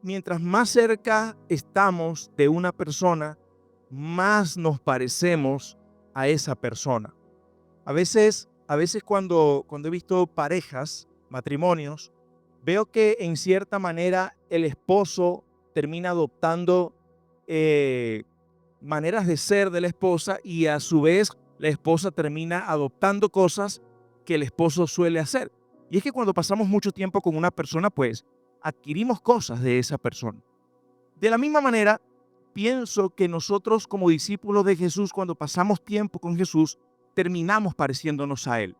mientras más cerca estamos de una persona, más nos parecemos a esa persona. A veces cuando he visto parejas, matrimonios, veo que en cierta manera el esposo termina adoptando eh, maneras de ser de la esposa y a su vez la esposa termina adoptando cosas que el esposo suele hacer. Y es que cuando pasamos mucho tiempo con una persona, pues adquirimos cosas de esa persona. De la misma manera, pienso que nosotros como discípulos de Jesús, cuando pasamos tiempo con Jesús, terminamos pareciéndonos a Él.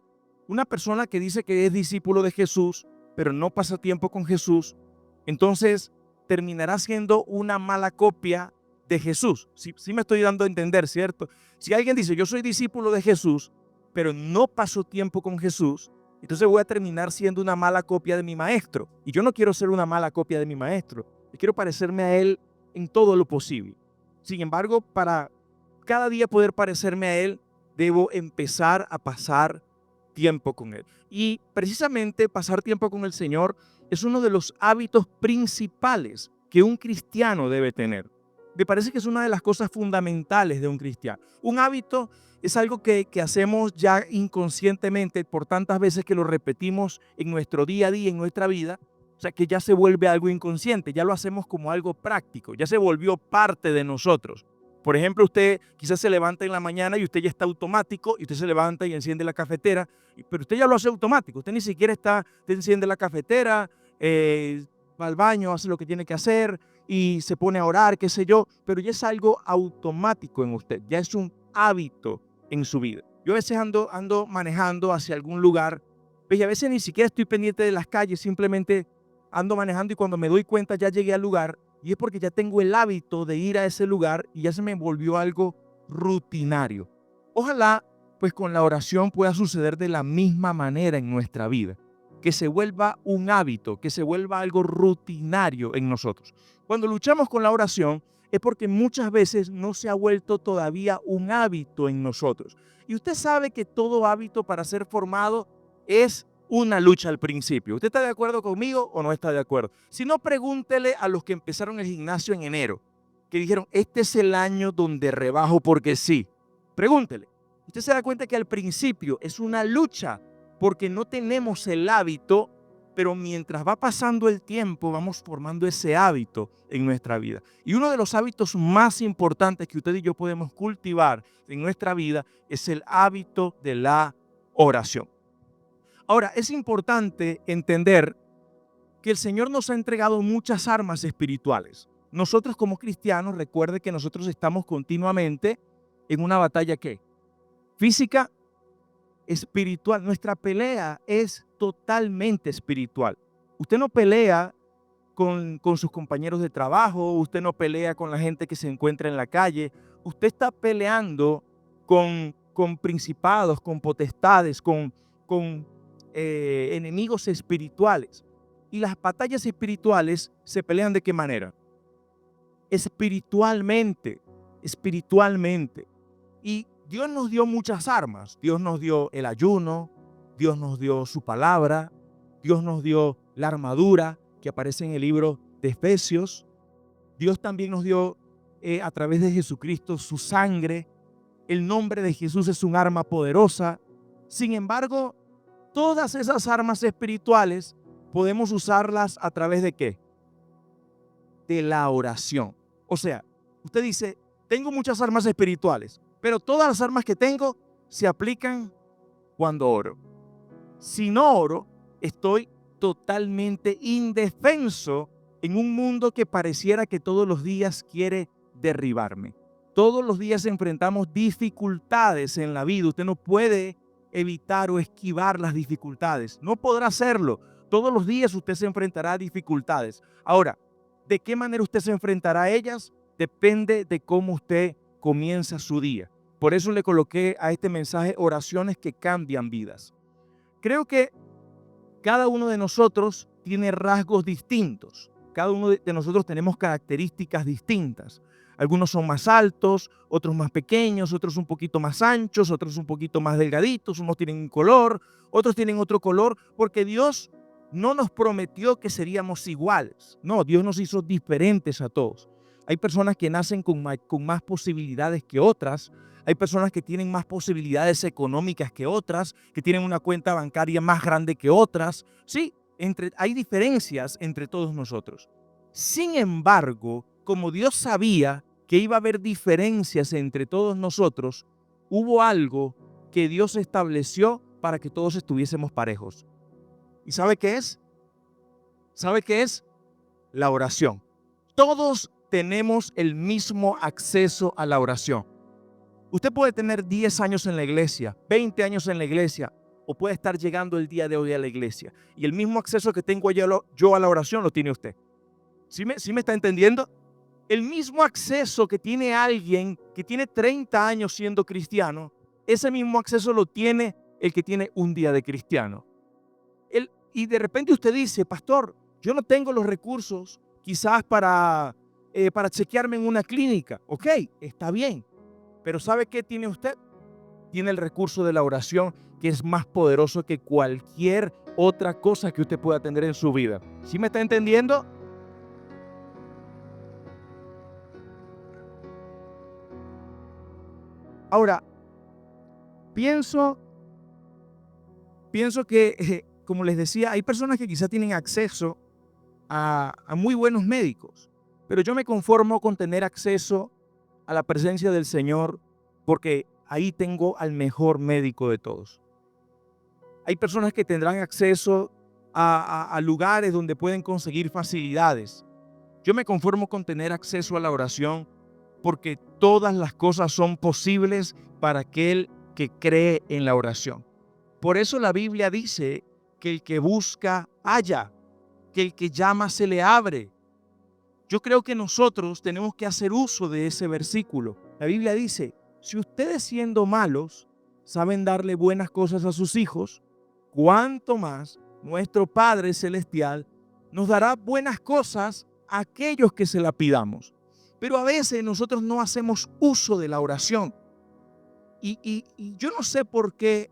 Una persona que dice que es discípulo de Jesús, pero no pasa tiempo con Jesús, entonces terminará siendo una mala copia de Jesús. Sí me estoy dando a entender, ¿cierto? Si alguien dice, yo soy discípulo de Jesús, pero no paso tiempo con Jesús, entonces voy a terminar siendo una mala copia de mi maestro. Y yo no quiero ser una mala copia de mi maestro. Yo quiero parecerme a él en todo lo posible. Sin embargo, para cada día poder parecerme a él, debo empezar a pasar tiempo con él. Y precisamente pasar tiempo con el Señor es uno de los hábitos principales que un cristiano debe tener. Me parece que es una de las cosas fundamentales de un cristiano. Un hábito es algo que hacemos ya inconscientemente por tantas veces que lo repetimos en nuestro día a día, en nuestra vida. O sea, que ya se vuelve algo inconsciente, ya lo hacemos como algo práctico, ya se volvió parte de nosotros. Por ejemplo, usted quizás se levanta en la mañana y usted ya está automático, y usted se levanta y enciende la cafetera, pero usted ya lo hace automático, usted ni siquiera usted enciende la cafetera, va al baño, hace lo que tiene que hacer y se pone a orar, qué sé yo, pero ya es algo automático en usted, ya es un hábito en su vida. Yo a veces ando manejando hacia algún lugar, pues, y a veces ni siquiera estoy pendiente de las calles, simplemente ando manejando y cuando me doy cuenta ya llegué al lugar y es porque ya tengo el hábito de ir a ese lugar y ya se me volvió algo rutinario. Ojalá, pues con la oración pueda suceder de la misma manera en nuestra vida, que se vuelva un hábito, que se vuelva algo rutinario en nosotros. Cuando luchamos con la oración es porque muchas veces no se ha vuelto todavía un hábito en nosotros. Y usted sabe que todo hábito para ser formado es una lucha al principio. ¿Usted está de acuerdo conmigo o no está de acuerdo? Si no, pregúntele a los que empezaron el gimnasio en enero, que dijeron, este es el año donde rebajo porque sí. Pregúntele. Usted se da cuenta que al principio es una lucha porque no tenemos el hábito, pero mientras va pasando el tiempo vamos formando ese hábito en nuestra vida. Y uno de los hábitos más importantes que usted y yo podemos cultivar en nuestra vida es el hábito de la oración. Ahora, es importante entender que el Señor nos ha entregado muchas armas espirituales. Nosotros como cristianos, recuerde que nosotros estamos continuamente en una batalla ¿qué? Física, espiritual. Nuestra pelea es totalmente espiritual. Usted no pelea con sus compañeros de trabajo, usted no pelea con la gente que se encuentra en la calle, usted está peleando con principados, con potestades, con enemigos espirituales. Y las batallas espirituales se pelean ¿de qué manera? Espiritualmente, espiritualmente. Y Dios nos dio muchas armas. Dios nos dio el ayuno, Dios nos dio su palabra, Dios nos dio la armadura que aparece en el libro de Efesios. Dios también nos dio a través de Jesucristo su sangre. El nombre de Jesús es un arma poderosa. Sin embargo, todas esas armas espirituales podemos usarlas a través de ¿qué? De la oración. O sea, usted dice, tengo muchas armas espirituales, pero todas las armas que tengo se aplican cuando oro. Si no oro, estoy totalmente indefenso en un mundo que pareciera que todos los días quiere derribarme. Todos los días enfrentamos dificultades en la vida. Usted no puede evitar o esquivar las dificultades. No podrá hacerlo. Todos los días usted se enfrentará a dificultades. Ahora, ¿de qué manera usted se enfrentará a ellas? Depende de cómo usted comienza su día. Por eso le coloqué a este mensaje oraciones que cambian vidas. Creo que cada uno de nosotros tiene rasgos distintos. Cada uno de nosotros tenemos características distintas. Algunos son más altos, otros más pequeños, otros un poquito más anchos, otros un poquito más delgaditos, unos tienen un color, otros tienen otro color, porque Dios no nos prometió que seríamos iguales. No, Dios nos hizo diferentes a todos. Hay personas que nacen con más posibilidades que otras. Hay personas que tienen más posibilidades económicas que otras, que tienen una cuenta bancaria más grande que otras. Sí, hay diferencias entre todos nosotros. Sin embargo, como Dios sabía que iba a haber diferencias entre todos nosotros, hubo algo que Dios estableció para que todos estuviésemos parejos. ¿Y sabe qué es? ¿Sabe qué es? La oración. Todos tenemos el mismo acceso a la oración. Usted puede tener 10 años en la iglesia, 20 años en la iglesia, o puede estar llegando el día de hoy a la iglesia. Y el mismo acceso que tengo yo a la oración lo tiene usted. ¿Sí me está entendiendo? El mismo acceso que tiene alguien que tiene 30 años siendo cristiano, ese mismo acceso lo tiene el que tiene un día de cristiano. Y de repente usted dice, pastor, yo no tengo los recursos quizás para chequearme en una clínica. Ok, está bien. Pero ¿sabe qué tiene usted? Tiene el recurso de la oración, que es más poderoso que cualquier otra cosa que usted pueda tener en su vida. ¿Sí me está entendiendo? Ahora, pienso que, como les decía, hay personas que quizás tienen acceso a muy buenos médicos, pero yo me conformo con tener acceso a la presencia del Señor porque ahí tengo al mejor médico de todos. Hay personas que tendrán acceso a lugares donde pueden conseguir facilidades. Yo me conformo con tener acceso a la oración porque todas las cosas son posibles para aquel que cree en la oración. Por eso la Biblia dice que el que busca, halla, que el que llama se le abre. Yo creo que nosotros tenemos que hacer uso de ese versículo. La Biblia dice, si ustedes siendo malos saben darle buenas cosas a sus hijos, cuánto más nuestro Padre Celestial nos dará buenas cosas a aquellos que se la pidamos. Pero a veces nosotros no hacemos uso de la oración. Y yo no sé por qué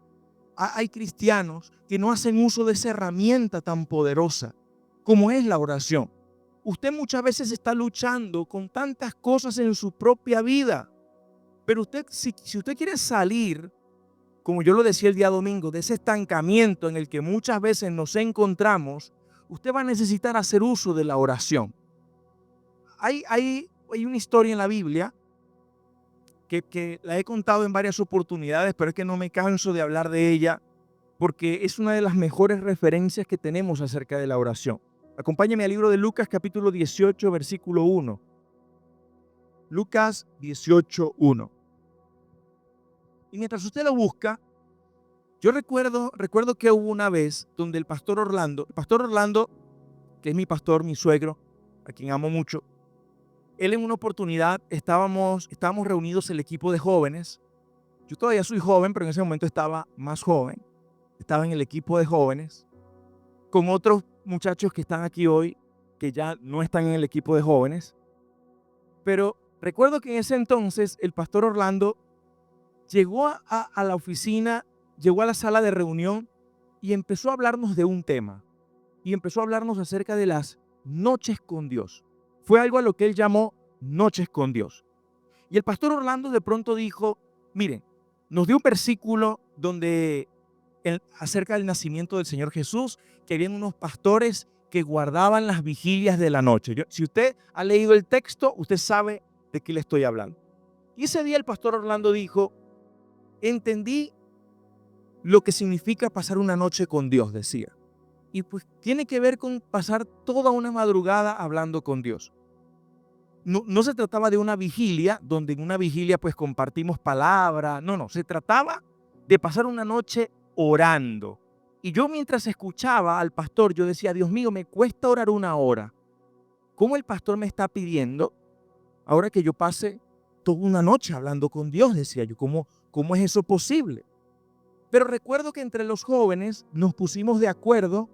hay cristianos que no hacen uso de esa herramienta tan poderosa como es la oración. Usted muchas veces está luchando con tantas cosas en su propia vida, pero si usted quiere salir, como yo lo decía el día domingo, de ese estancamiento en el que muchas veces nos encontramos, usted va a necesitar hacer uso de la oración. Hay una historia en la Biblia que la he contado en varias oportunidades, pero es que no me canso de hablar de ella porque es una de las mejores referencias que tenemos acerca de la oración. Acompáñame al libro de Lucas capítulo 18, versículo 1. Lucas 18, 1. Y mientras usted lo busca, yo recuerdo que hubo una vez donde el pastor Orlando, que es mi pastor, mi suegro, a quien amo mucho, él en una oportunidad estábamos reunidos el equipo de jóvenes. Yo todavía soy joven, pero en ese momento estaba más joven. Estaba en el equipo de jóvenes con otros muchachos que están aquí hoy, que ya no están en el equipo de jóvenes. Pero recuerdo que en ese entonces el pastor Orlando llegó a la oficina, llegó a la sala de reunión y empezó a hablarnos de un tema. Y empezó a hablarnos acerca de las noches con Dios. Fue algo a lo que él llamó noches con Dios. Y el pastor Orlando de pronto dijo, miren, nos dio un versículo donde acerca del nacimiento del Señor Jesús, que habían unos pastores que guardaban las vigilias de la noche. Si usted ha leído el texto, usted sabe de qué le estoy hablando. Y ese día el pastor Orlando dijo, entendí lo que significa pasar una noche con Dios, decía. Y pues tiene que ver con pasar toda una madrugada hablando con Dios. No se trataba de una vigilia, donde en una vigilia pues compartimos palabra. No, se trataba de pasar una noche orando. Y yo mientras escuchaba al pastor, yo decía, Dios mío, me cuesta orar una hora. ¿Cómo el pastor me está pidiendo ahora que yo pase toda una noche hablando con Dios? Decía yo, ¿cómo es eso posible? Pero recuerdo que entre los jóvenes nos pusimos de acuerdo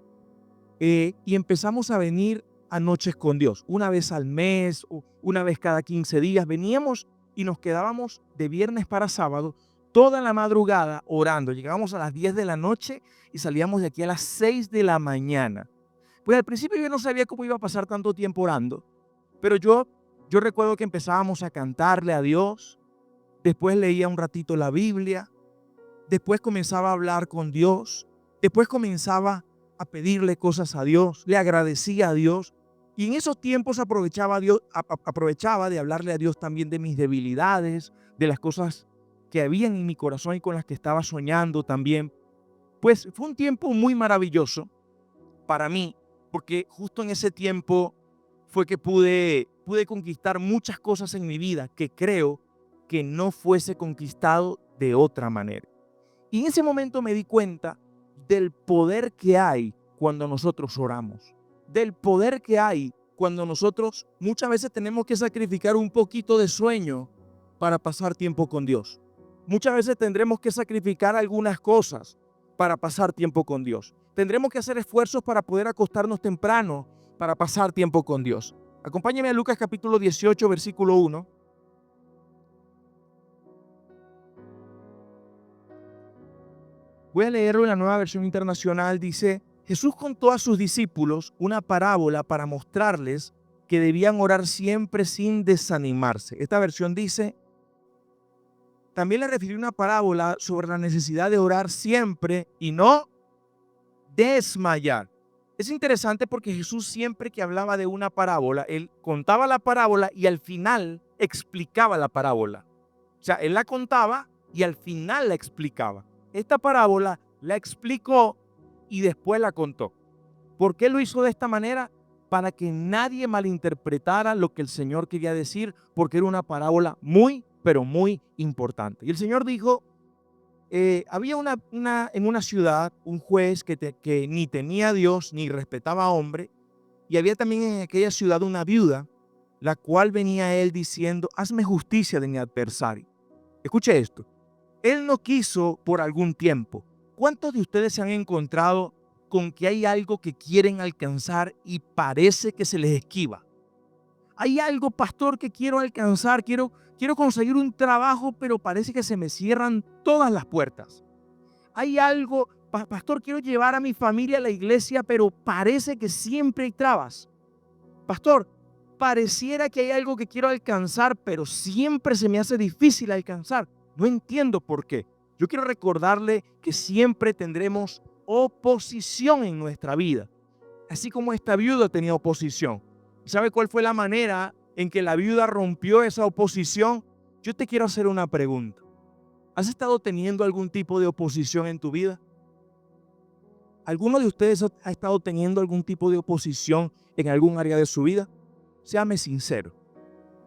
y empezamos a venir a noches con Dios. Una vez al mes, o una vez cada 15 días, veníamos y nos quedábamos de viernes para sábado toda la madrugada orando. Llegábamos a las 10 de la noche y salíamos de aquí a las 6 de la mañana. Pues al principio yo no sabía cómo iba a pasar tanto tiempo orando, pero yo recuerdo que empezábamos a cantarle a Dios, después leía un ratito la Biblia, después comenzaba a hablar con Dios, después comenzaba a pedirle cosas a Dios, le agradecía a Dios. Y en esos tiempos aprovechaba de hablarle a Dios también de mis debilidades, de las cosas que habían en mi corazón y con las que estaba soñando también. Pues fue un tiempo muy maravilloso para mí, porque justo en ese tiempo fue que pude conquistar muchas cosas en mi vida que creo que no fuese conquistado de otra manera. Y en ese momento me di cuenta del poder que hay cuando nosotros oramos, del poder que hay cuando nosotros muchas veces tenemos que sacrificar un poquito de sueño para pasar tiempo con Dios. Muchas veces tendremos que sacrificar algunas cosas para pasar tiempo con Dios. Tendremos que hacer esfuerzos para poder acostarnos temprano para pasar tiempo con Dios. Acompáñame a Lucas capítulo 18, versículo 1. Voy a leerlo en la Nueva Versión Internacional. Dice: Jesús contó a sus discípulos una parábola para mostrarles que debían orar siempre sin desanimarse. Esta versión dice: también le refirió una parábola sobre la necesidad de orar siempre y no desmayar. Es interesante porque Jesús, siempre que hablaba de una parábola, él contaba la parábola y al final explicaba la parábola. O sea, él la contaba y al final la explicaba. Esta parábola la explicó y después la contó. ¿Por qué lo hizo de esta manera? Para que nadie malinterpretara lo que el Señor quería decir, porque era una parábola muy, pero muy importante. Y el Señor dijo: había en una ciudad un juez que ni temía a Dios ni respetaba a hombre, y había también en aquella ciudad una viuda, la cual venía a él diciendo: hazme justicia de mi adversario. Escuche esto: él no quiso por algún tiempo. ¿Cuántos de ustedes se han encontrado con que hay algo que quieren alcanzar y parece que se les esquiva? Hay algo, pastor, que quiero alcanzar, quiero conseguir un trabajo, pero parece que se me cierran todas las puertas. Hay algo, pastor, quiero llevar a mi familia a la iglesia, pero parece que siempre hay trabas. Pastor, pareciera que hay algo que quiero alcanzar, pero siempre se me hace difícil alcanzar. No entiendo por qué. Yo quiero recordarle que siempre tendremos oposición en nuestra vida. Así como esta viuda tenía oposición. ¿Sabe cuál fue la manera en que la viuda rompió esa oposición? Yo te quiero hacer una pregunta. ¿Has estado teniendo algún tipo de oposición en tu vida? ¿Alguno de ustedes ha estado teniendo algún tipo de oposición en algún área de su vida? Séame sincero.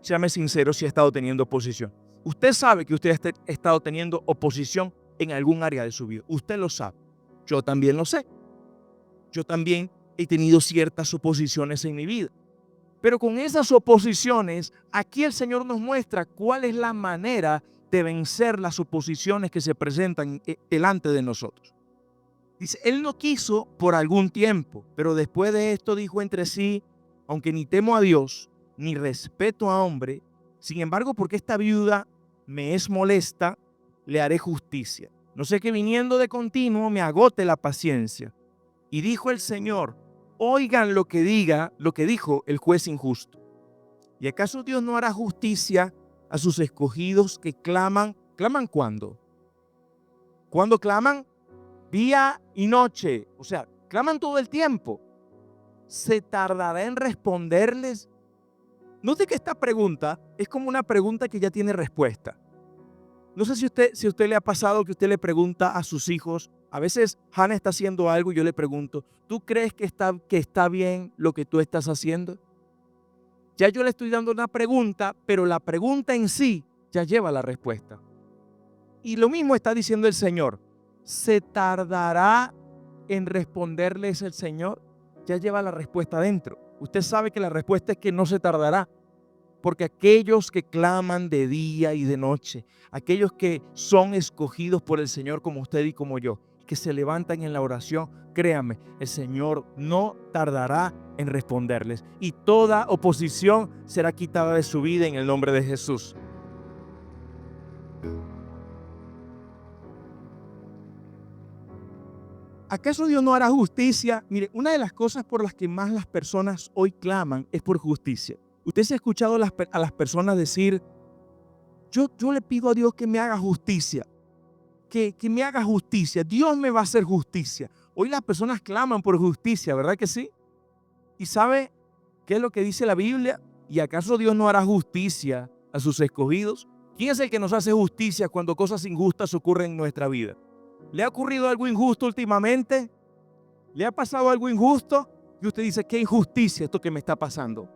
Séame sincero si ha estado teniendo oposición. Usted sabe que usted ha estado teniendo oposición en algún área de su vida. Usted lo sabe. Yo también lo sé. Yo también he tenido ciertas oposiciones en mi vida. Pero con esas oposiciones, aquí el Señor nos muestra cuál es la manera de vencer las oposiciones que se presentan delante de nosotros. Dice: él no quiso por algún tiempo, pero después de esto dijo entre sí: aunque ni temo a Dios, ni respeto a hombre, sin embargo, porque esta viuda me es molesta, le haré justicia. No sé que viniendo de continuo me agote la paciencia. Y dijo el Señor: oigan lo que dijo el juez injusto. ¿Y acaso Dios no hará justicia a sus escogidos que claman? ¿Claman cuándo? ¿Cuándo claman? Día y noche. O sea, claman todo el tiempo. ¿Se tardará en responderles? Note que esta pregunta es como una pregunta que ya tiene respuesta. No sé si a usted le ha pasado que usted le pregunta a sus hijos. A veces Hannah está haciendo algo y yo le pregunto: ¿tú crees que está bien lo que tú estás haciendo? Ya yo le estoy dando una pregunta, pero la pregunta en sí ya lleva la respuesta. Y lo mismo está diciendo el Señor. ¿Se tardará en responderles el Señor? Ya lleva la respuesta dentro. Usted sabe que la respuesta es que no se tardará. Porque aquellos que claman de día y de noche, aquellos que son escogidos por el Señor como usted y como yo, que se levantan en la oración, créanme, el Señor no tardará en responderles. Y toda oposición será quitada de su vida en el nombre de Jesús. ¿Acaso Dios no hará justicia? Mire, una de las cosas por las que más las personas hoy claman es por justicia. Usted se ha escuchado a las personas decir, yo le pido a Dios que me haga justicia, que me haga justicia, Dios me va a hacer justicia. Hoy las personas claman por justicia, ¿verdad que sí? ¿Y sabe qué es lo que dice la Biblia? ¿Y acaso Dios no hará justicia a sus escogidos? ¿Quién es el que nos hace justicia cuando cosas injustas ocurren en nuestra vida? ¿Le ha ocurrido algo injusto últimamente? ¿Le ha pasado algo injusto? Y usted dice, ¿qué injusticia esto que me está pasando?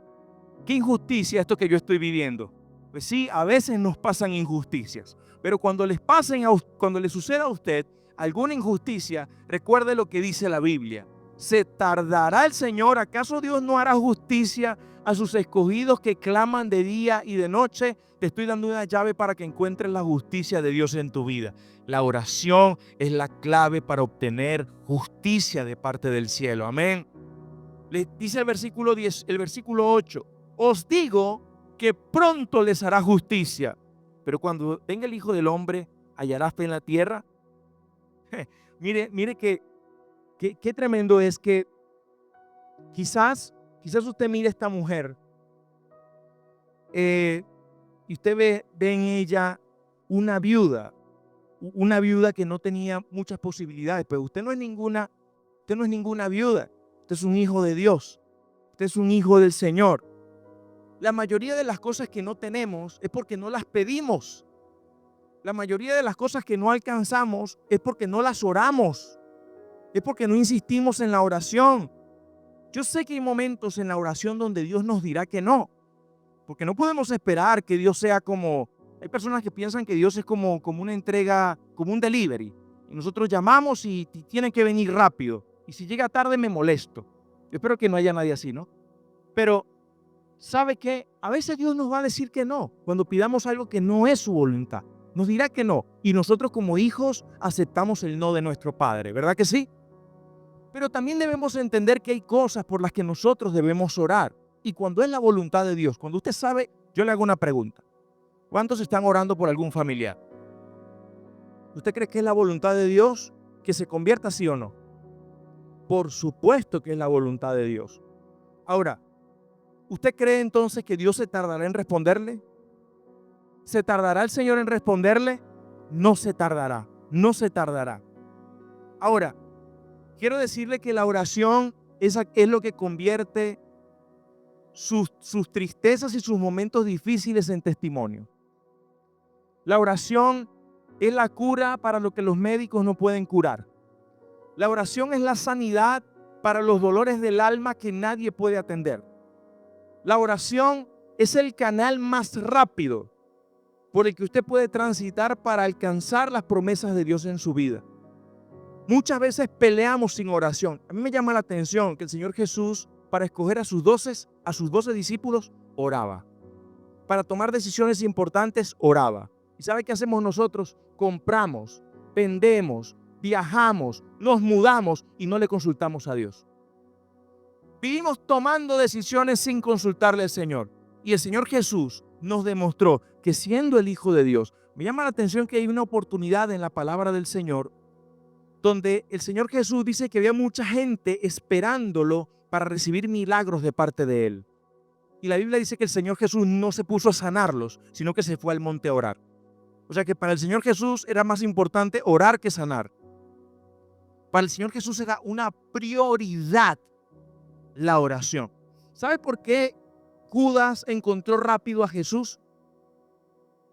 ¿Qué injusticia esto que yo estoy viviendo? Pues sí, a veces nos pasan injusticias, pero cuando cuando le suceda a usted alguna injusticia, recuerde lo que dice la Biblia. ¿Se tardará el Señor? ¿Acaso Dios no hará justicia a sus escogidos que claman de día y de noche? Te estoy dando una llave para que encuentres la justicia de Dios en tu vida. La oración es la clave para obtener justicia de parte del cielo. Amén. Le dice el versículo 10, el versículo 8. Os digo que pronto les hará justicia, pero cuando venga el Hijo del Hombre, ¿hallará fe en la tierra? Mire qué tremendo es que quizás usted mire a esta mujer y usted ve en ella una viuda que no tenía muchas posibilidades, pero usted no es ninguna viuda. Usted es un hijo de Dios. Usted es un hijo del Señor. La mayoría de las cosas que no tenemos es porque no las pedimos. La mayoría de las cosas que no alcanzamos es porque no las oramos. Es porque no insistimos en la oración. Yo sé que hay momentos en la oración donde Dios nos dirá que no. Porque no podemos esperar que Dios sea como... Hay personas que piensan que Dios es como una entrega, como un delivery. Y nosotros llamamos y tienen que venir rápido. Y si llega tarde me molesto. Yo espero que no haya nadie así, ¿no? Pero, ¿sabe qué? A veces Dios nos va a decir que no. Cuando pidamos algo que no es su voluntad. Nos dirá que no. Y nosotros como hijos aceptamos el no de nuestro Padre. ¿Verdad que sí? Pero también debemos entender que hay cosas por las que nosotros debemos orar. Y cuando es la voluntad de Dios, cuando usted sabe, yo le hago una pregunta. ¿Cuántos están orando por algún familiar? ¿Usted cree que es la voluntad de Dios que se convierta, sí o no? Por supuesto que es la voluntad de Dios. Ahora, ¿usted cree entonces que Dios se tardará en responderle? ¿Se tardará el Señor en responderle? No se tardará, no se tardará. Ahora, quiero decirle que la oración es lo que convierte sus tristezas y sus momentos difíciles en testimonio. La oración es la cura para lo que los médicos no pueden curar. La oración es la sanidad para los dolores del alma que nadie puede atender. La oración es el canal más rápido por el que usted puede transitar para alcanzar las promesas de Dios en su vida. Muchas veces peleamos sin oración. A mí me llama la atención que el Señor Jesús, para escoger a sus 12 discípulos, oraba. Para tomar decisiones importantes, oraba. ¿Y sabe qué hacemos nosotros? Compramos, vendemos, viajamos, nos mudamos y no le consultamos a Dios. Vivimos tomando decisiones sin consultarle al Señor. Y el Señor Jesús nos demostró que siendo el Hijo de Dios, me llama la atención que hay una oportunidad en la palabra del Señor donde el Señor Jesús dice que había mucha gente esperándolo para recibir milagros de parte de Él. Y la Biblia dice que el Señor Jesús no se puso a sanarlos, sino que se fue al monte a orar. O sea que para el Señor Jesús era más importante orar que sanar. Para el Señor Jesús era una prioridad la oración. ¿Sabe por qué Judas encontró rápido a Jesús?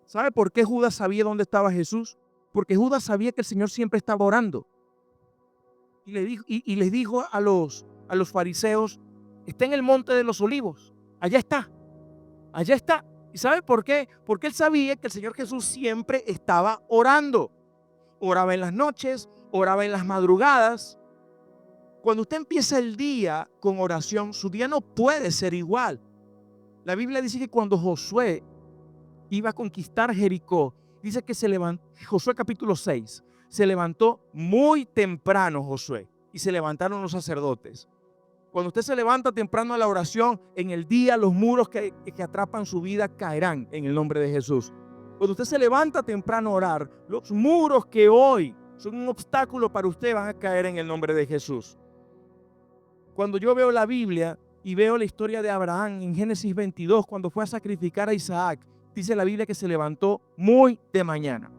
¿Sabe por qué Judas sabía dónde estaba Jesús? Porque Judas sabía que el Señor siempre estaba orando. Y les dijo a los fariseos, está en el monte de los olivos, allá está, allá está. ¿Y sabe por qué? Porque él sabía que el Señor Jesús siempre estaba orando. Oraba en las noches, oraba en las madrugadas. Cuando usted empieza el día con oración, su día no puede ser igual. La Biblia dice que cuando Josué iba a conquistar Jericó, dice que se levantó, Josué capítulo 6, se levantó muy temprano Josué y se levantaron los sacerdotes. Cuando usted se levanta temprano a la oración, en el día los muros que atrapan su vida caerán en el nombre de Jesús. Cuando usted se levanta temprano a orar, los muros que hoy son un obstáculo para usted, van a caer en el nombre de Jesús. Cuando yo veo la Biblia y veo la historia de Abraham en Génesis 22, cuando fue a sacrificar a Isaac, dice la Biblia que se levantó muy de mañana.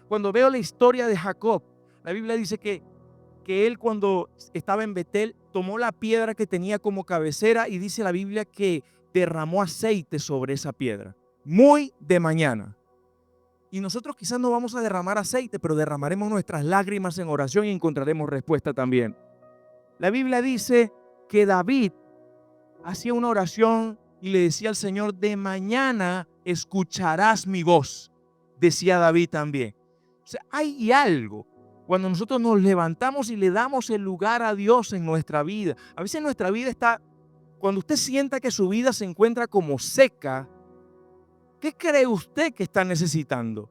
Cuando veo la historia de Jacob, la Biblia dice que él, cuando estaba en Betel, tomó la piedra que tenía como cabecera y dice la Biblia que derramó aceite sobre esa piedra. Muy de mañana. Y nosotros quizás no vamos a derramar aceite, pero derramaremos nuestras lágrimas en oración y encontraremos respuesta también. La Biblia dice que David hacía una oración y le decía al Señor: de mañana escucharás mi voz, decía David también. O sea, hay algo cuando nosotros nos levantamos y le damos el lugar a Dios en nuestra vida. A veces nuestra vida está, cuando usted sienta que su vida se encuentra como seca, ¿qué cree usted que está necesitando?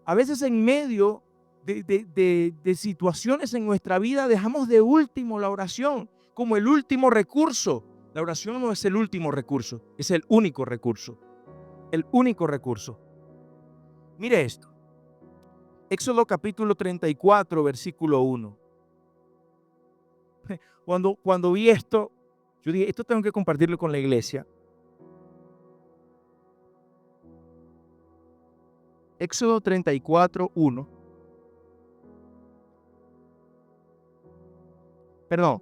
A veces en medio de situaciones en nuestra vida dejamos de último la oración como el último recurso. La oración no es el último recurso, es el único recurso. El único recurso. Mire esto. Éxodo capítulo 34, versículo 1. Cuando vi esto, yo dije, esto tengo que compartirlo con la iglesia. Éxodo 34, 1. Perdón.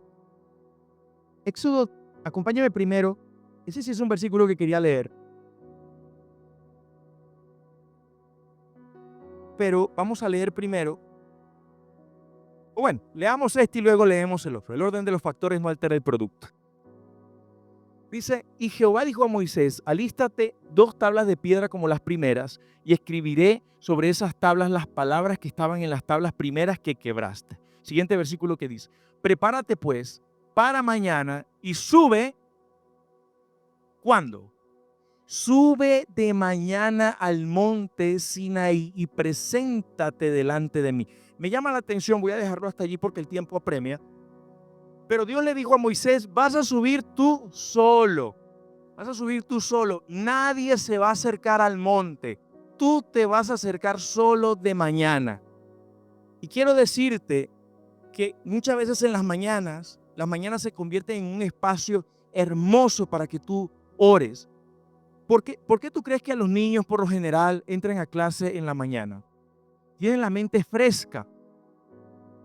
Éxodo, acompáñame primero. Ese sí es un versículo que quería leer. Pero vamos a leer primero. Bueno, leamos este y luego leemos el otro. El orden de los factores no altera el producto. Dice: y Jehová dijo a Moisés: alístate 2 tablas de piedra como las primeras, y escribiré sobre esas tablas las palabras que estaban en las tablas primeras que quebraste. Siguiente versículo que dice: prepárate pues para mañana y sube. ¿Cuándo? Sube de mañana al monte Sinaí y preséntate delante de mí. Me llama la atención, voy a dejarlo hasta allí porque el tiempo apremia. Pero Dios le dijo a Moisés: vas a subir tú solo. Vas a subir tú solo. Nadie se va a acercar al monte. Tú te vas a acercar solo de mañana. Y quiero decirte que muchas veces en las mañanas se convierten en un espacio hermoso para que tú ores. ¿Por qué tú crees que a los niños por lo general entran a clase en la mañana? Tienen la mente fresca,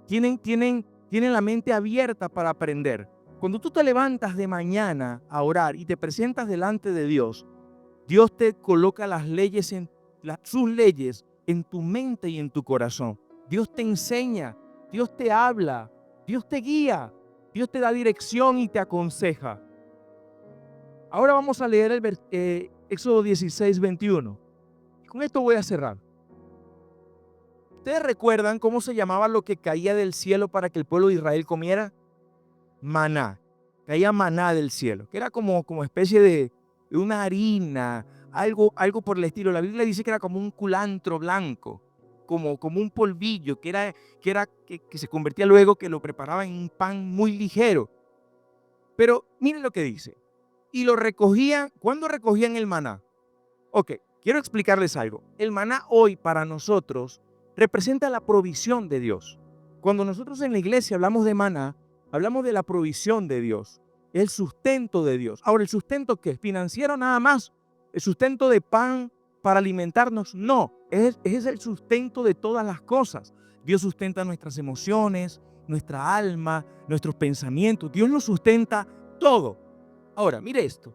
tienen la mente abierta para aprender. Cuando tú te levantas de mañana a orar y te presentas delante de Dios, Dios te coloca las leyes, sus leyes en tu mente y en tu corazón. Dios te enseña, Dios te habla, Dios te guía, Dios te da dirección y te aconseja. Ahora vamos a leer el Éxodo 16, 21. Y con esto voy a cerrar. ¿Ustedes recuerdan cómo se llamaba lo que caía del cielo para que el pueblo de Israel comiera? Maná. Caía maná del cielo, que era como especie de una harina, algo por el estilo. La Biblia dice que era como un culantro blanco, como un polvillo, que se convertía luego, que lo preparaban en un pan muy ligero. Pero miren lo que dice. Y lo recogían. ¿Cuándo recogían el maná? Ok, quiero explicarles algo. El maná hoy para nosotros representa la provisión de Dios. Cuando nosotros en la iglesia hablamos de maná, hablamos de la provisión de Dios, el sustento de Dios. Ahora, ¿el sustento qué es? ¿Financiero nada más? ¿El sustento de pan para alimentarnos? No, es el sustento de todas las cosas. Dios sustenta nuestras emociones, nuestra alma, nuestros pensamientos. Dios nos sustenta todo. Ahora, mire esto.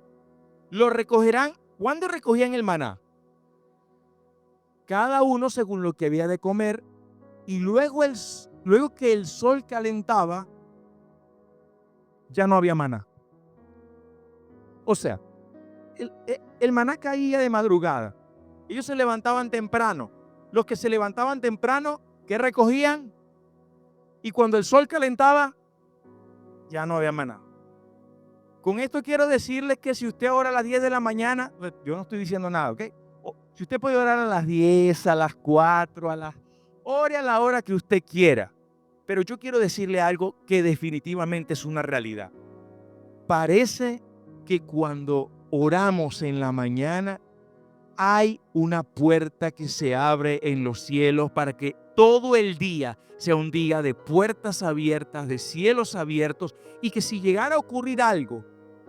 Lo recogerán. ¿Cuándo recogían el maná? Cada uno según lo que había de comer, y luego que el sol calentaba, ya no había maná. O sea, el maná caía de madrugada. Ellos se levantaban temprano. Los que se levantaban temprano, ¿qué recogían? Y cuando el sol calentaba, ya no había maná. Con esto quiero decirles que si usted ora a las 10 de la mañana, yo no estoy diciendo nada, ¿ok? Si usted puede orar a las 10, a las 4, ore a la hora que usted quiera. Pero yo quiero decirle algo que definitivamente es una realidad. Parece que cuando oramos en la mañana, hay una puerta que se abre en los cielos para que todo el día sea un día de puertas abiertas, de cielos abiertos, y que si llegara a ocurrir algo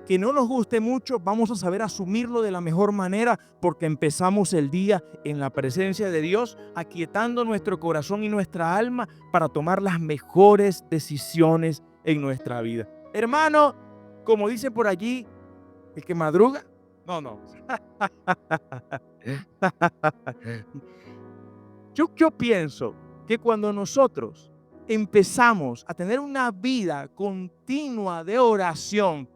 que no nos guste mucho, vamos a saber asumirlo de la mejor manera, porque empezamos el día en la presencia de Dios, aquietando nuestro corazón y nuestra alma para tomar las mejores decisiones en nuestra vida. Hermano, como dice por allí, el que madruga, no. Yo pienso que cuando nosotros empezamos a tener una vida continua de oración,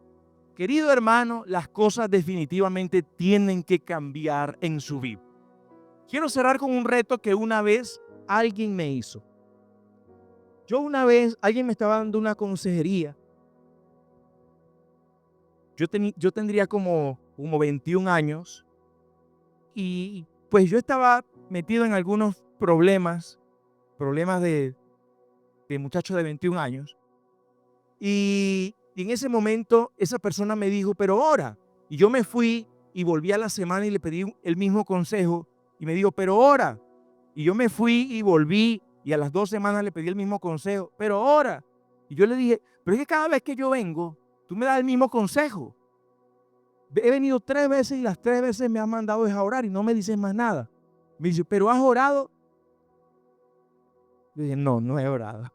querido hermano, las cosas definitivamente tienen que cambiar en su vida. Quiero cerrar con un reto que una vez alguien me hizo. Alguien me estaba dando una consejería. Yo tendría como 21 años y pues yo estaba metido en algunos problemas de muchacho de 21 años. Y en ese momento esa persona me dijo, pero ora. Y yo me fui y volví a la semana y le pedí el mismo consejo y me dijo, pero ora. Y yo me fui y volví y a las 2 semanas le pedí el mismo consejo, pero ora. Y yo le dije, pero es que cada vez que yo vengo, tú me das el mismo consejo. He venido 3 veces y las 3 veces me has mandado a orar y no me dices más nada. Me dice, pero ¿has orado? Yo dije, no he orado.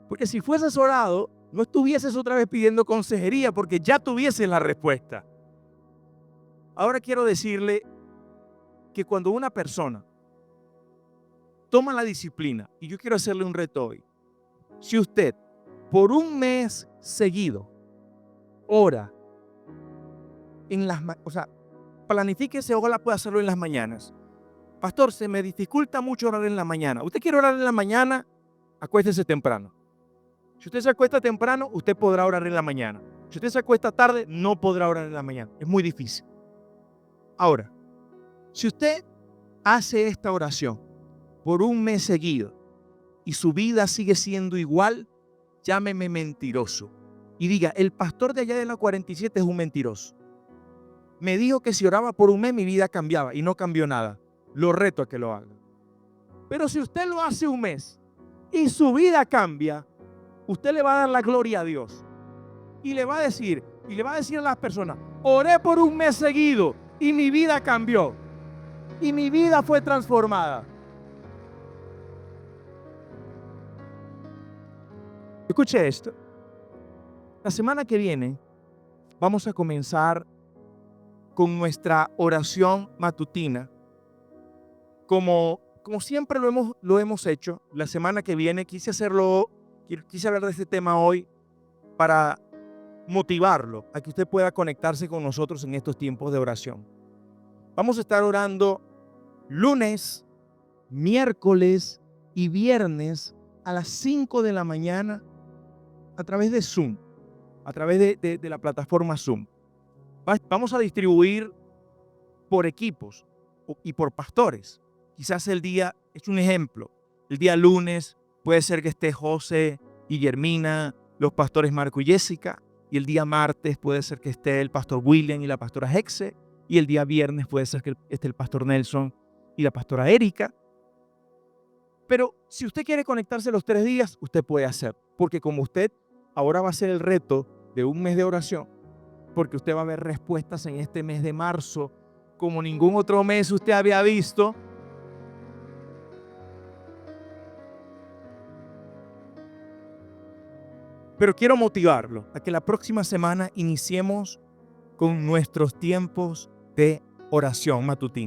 Porque si fueses orado, no estuvieses otra vez pidiendo consejería porque ya tuvieses la respuesta. Ahora quiero decirle que cuando una persona toma la disciplina, y yo quiero hacerle un reto hoy, si usted por un mes seguido ora planifíquese, ojalá pueda hacerlo en las mañanas. Pastor, se me dificulta mucho orar en la mañana. ¿Usted quiere orar en la mañana? Acuéstese temprano. Si usted se acuesta temprano, usted podrá orar en la mañana. Si usted se acuesta tarde, no podrá orar en la mañana. Es muy difícil. Ahora, si usted hace esta oración por un mes seguido y su vida sigue siendo igual, llámeme mentiroso. Y diga, el pastor de allá de la 47 es un mentiroso. Me dijo que si oraba por un mes mi vida cambiaba y no cambió nada. Lo reto a que lo haga. Pero si usted lo hace un mes y su vida cambia, usted le va a dar la gloria a Dios. Y le va a decir a las personas, oré por un mes seguido y mi vida cambió. Y mi vida fue transformada. Escuche esto. La semana que viene vamos a comenzar con nuestra oración matutina. Como siempre lo hemos hecho, la semana que viene quise hablar de este tema hoy para motivarlo a que usted pueda conectarse con nosotros en estos tiempos de oración. Vamos a estar orando lunes, miércoles y viernes a las 5 de la mañana a través de Zoom, a través de la plataforma Zoom. Vamos a distribuir por equipos y por pastores. Quizás es un ejemplo, el día lunes puede ser que esté José y Germina, los pastores Marco y Jessica, y el día martes puede ser que esté el pastor William y la pastora Hexe, y el día viernes puede ser que esté el pastor Nelson y la pastora Erika. Pero si usted quiere conectarse los 3 días, usted puede hacer, porque como usted ahora va a ser el reto de un mes de oración, porque usted va a ver respuestas en este mes de marzo como ningún otro mes usted había visto. Pero quiero motivarlo a que la próxima semana iniciemos con nuestros tiempos de oración matutina.